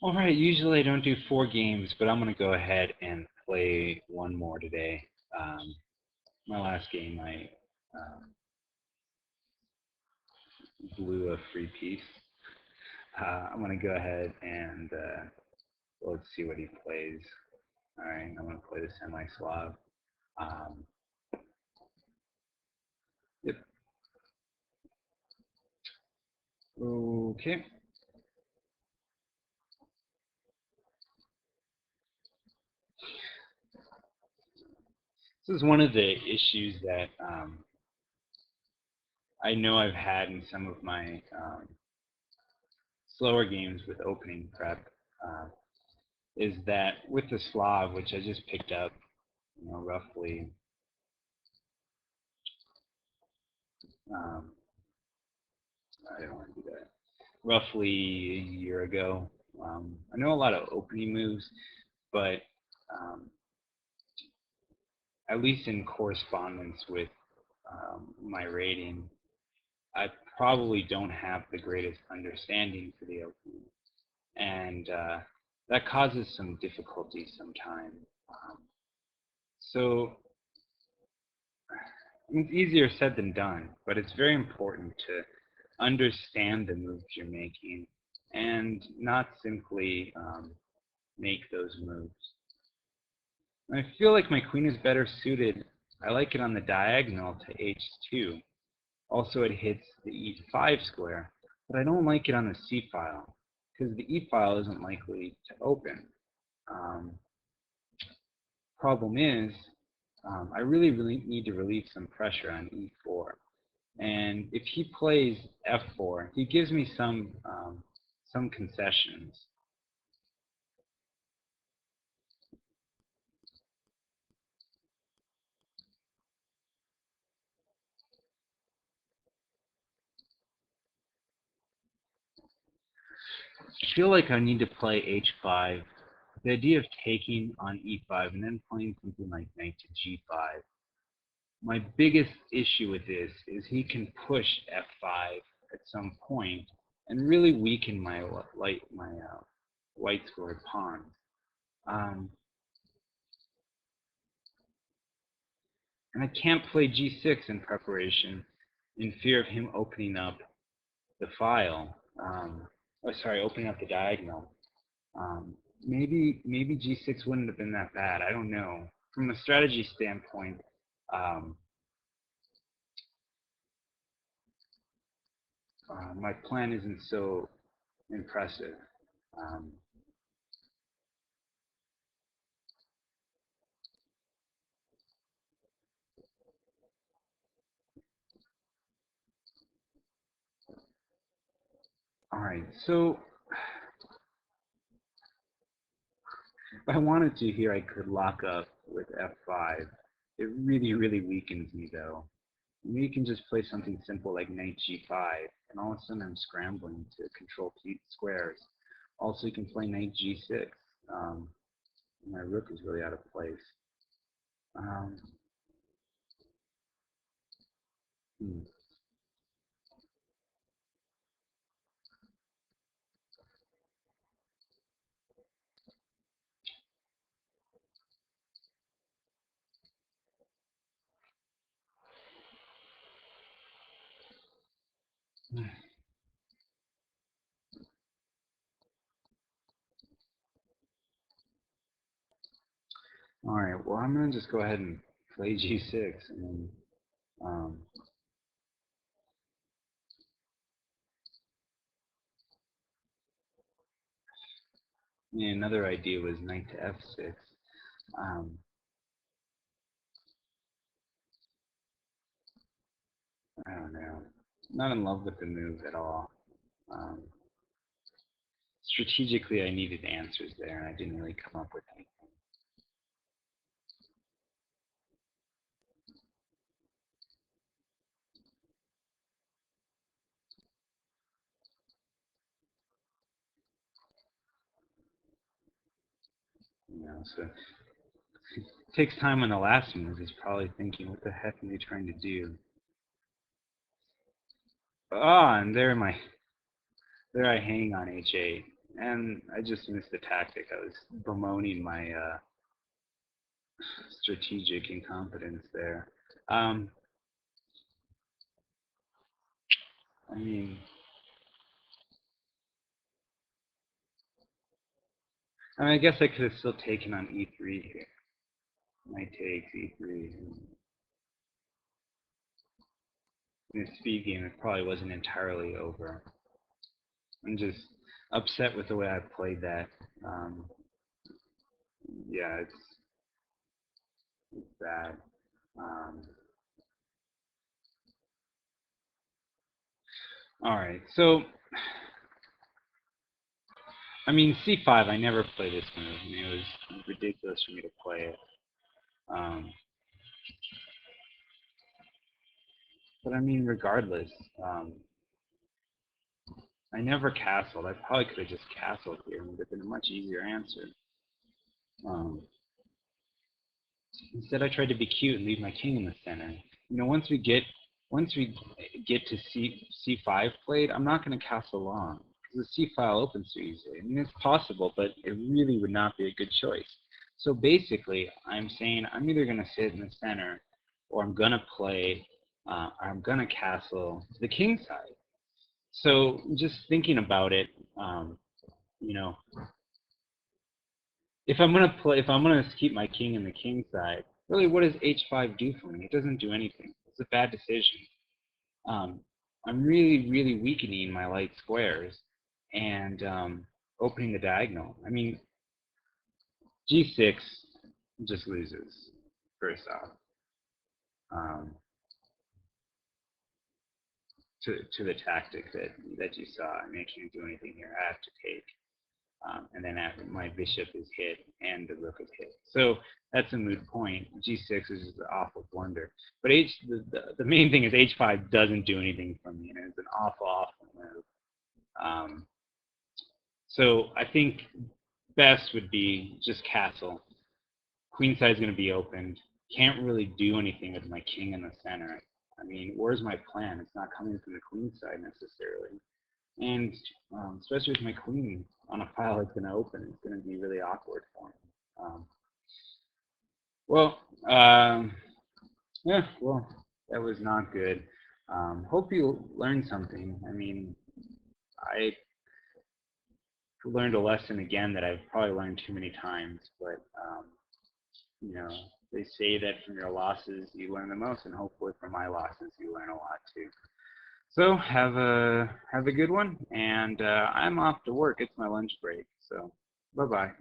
All right, usually I don't do 4 games, but I'm going to go ahead and play one more today. My last game, I blew a free piece. I'm going to go ahead and let's see what he plays. All right, I'm going to play the Semi-Slav. Yep. Okay. This is one of the issues that I know I've had in some of my slower games with opening prep, is that with the Slav, which I just picked up, roughly I don't want to do that. Roughly a year ago. I know a lot of opening moves, but at least in correspondence with my rating, I probably don't have the greatest understanding for the opening, and that causes some difficulty sometimes. So it's easier said than done, but it's very important to understand the moves you're making and not simply make those moves. I feel like my queen is better suited. I like it on the diagonal to h2. Also, it hits the e5 square, but I don't like it on the c file because the e file isn't likely to open. Problem is, I really need to relieve some pressure on e4. And if he plays f4, he gives me some concessions. I feel like I need to play h5. The idea of taking on e5 and then playing something like knight to g5. My biggest issue with this is he can push f5 at some point and really weaken my white scored pawn. And I can't play g6 in preparation in fear of him opening up the file. Opening up the diagonal. Maybe g6 wouldn't have been that bad. I don't know. From a strategy standpoint, my plan isn't so impressive. All right, so if I wanted to here, I could lock up with f5. It really weakens me, though. You can just play something simple like knight g5, and all of a sudden I'm scrambling to control squares. Also, you can play knight g6. My rook is really out of place. Hmm. All right, well, I'm going to just go ahead and play g6, and then another idea was knight to f6. I don't know. Not in love with the move at all. Strategically, I needed answers there, and I didn't really come up with anything. So it takes time on the last move. He's probably thinking, what the heck are they trying to do? Ah, and there I hang on h8. And I just missed the tactic. I was bemoaning my strategic incompetence there. Um, I mean, I guess I could have still taken on e3 here. Knight takes e3. In a speed game, it probably wasn't entirely over. I'm just upset with the way I played that. Um, yeah, it's bad. Um, all right, so I mean c5. I never play this move. I mean, it was ridiculous for me to play it. Um, but I mean, regardless, I never castled. I probably could have just castled here and it would have been a much easier answer. Um, Instead, I tried to be cute and leave my king in the center. You know, once we get to c5 played, I'm not going to castle long because the c file opens so easily. I mean, it's possible, but it really would not be a good choice. So basically, I'm saying I'm either going to sit in the center, or I'm going to play, or I'm going to castle to the king side. So just thinking about it, you know, if I'm gonna keep my king in the king side, really, what does h5 do for me? It doesn't do anything. It's a bad decision. Um, I'm really, really weakening my light squares and opening the diagonal. I mean, g6 just loses first off um, to the tactic that you saw. I mean, I can't do anything here. I have to take. And then after my bishop is hit and the rook is hit. So that's a moot point. G6 is just an awful blunder. But the main thing is H5 doesn't do anything for me, and it's an awful, awful move. So I think best would be just castle. Queen side is going to be opened. Can't really do anything with my king in the center. I mean, where's my plan? It's not coming from the queen side necessarily. And especially with my queen on a file that's going to open, it's going to be really awkward for me. Well, yeah, well, that was not good. Hope you learned something. I mean, I learned a lesson again that I've probably learned too many times, but you know, they say that from your losses you learn the most, and hopefully from my losses you learn a lot too. So have a good one, and I'm off to work. It's my lunch break, so bye bye.